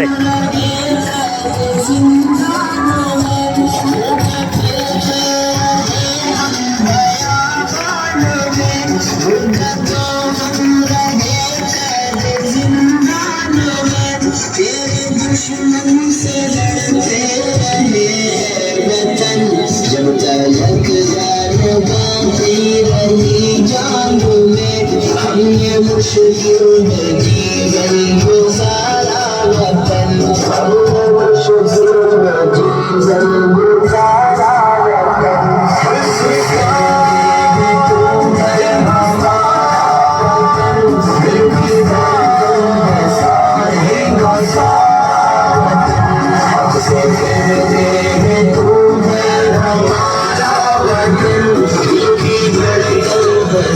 रे जब तलक जान बाकी रही जान में हमने मुश्किल में जीवन गुजारा वतन हमने मुश्किल में जीवन गुजारा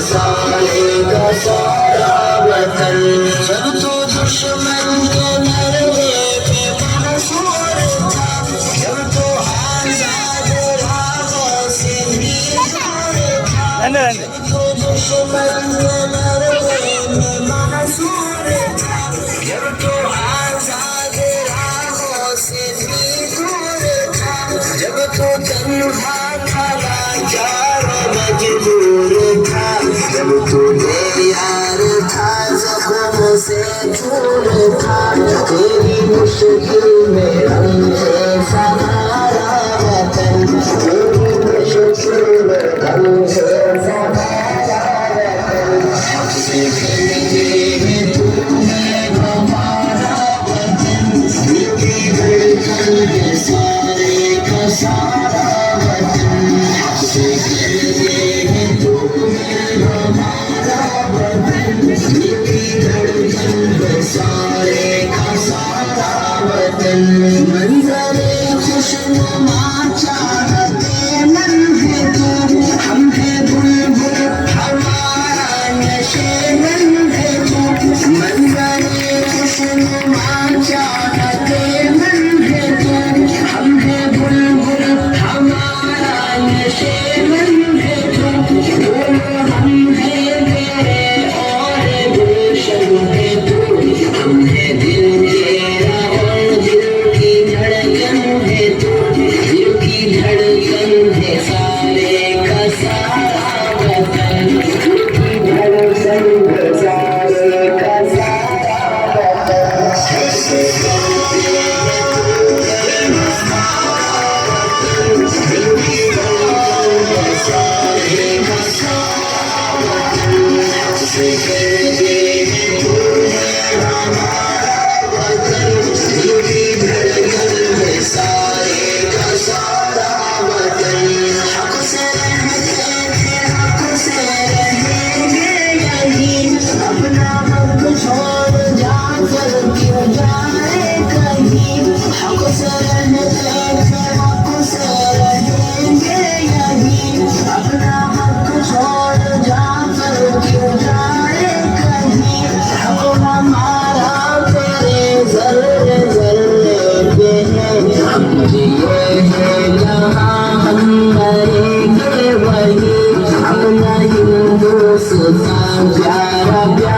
सारे का सारा वतन जब तो दुश्मन के नरवे पे मंसूर था जब तो आजाद राहों से दूर था जब तो दुश्मन के नरवे पे मंसूर था जब तो आजाद राहों से दूर था जब तो तन्हा था लाचार मजबूर था जब तुझे यार था जख्म से दूर था तेरी मुश्किल में हमसे सहारा वतन तेरी मुश्किल में हमसे सहारा वतन हमसे खेले तूने हमारा वतन मिट्टी धड़कन के सारे का सारा वतन हमसे खेले तूने सारे का सारा वतन मंजरे खुशनुमा चाहते मन है तू हम है बुलबुल हमारा नशे मन है तू मंजरे खुशनुमा चाहते मन है तू हम है बुलबुल हमारा नशे मन है तू हम है प्यारा प्यारा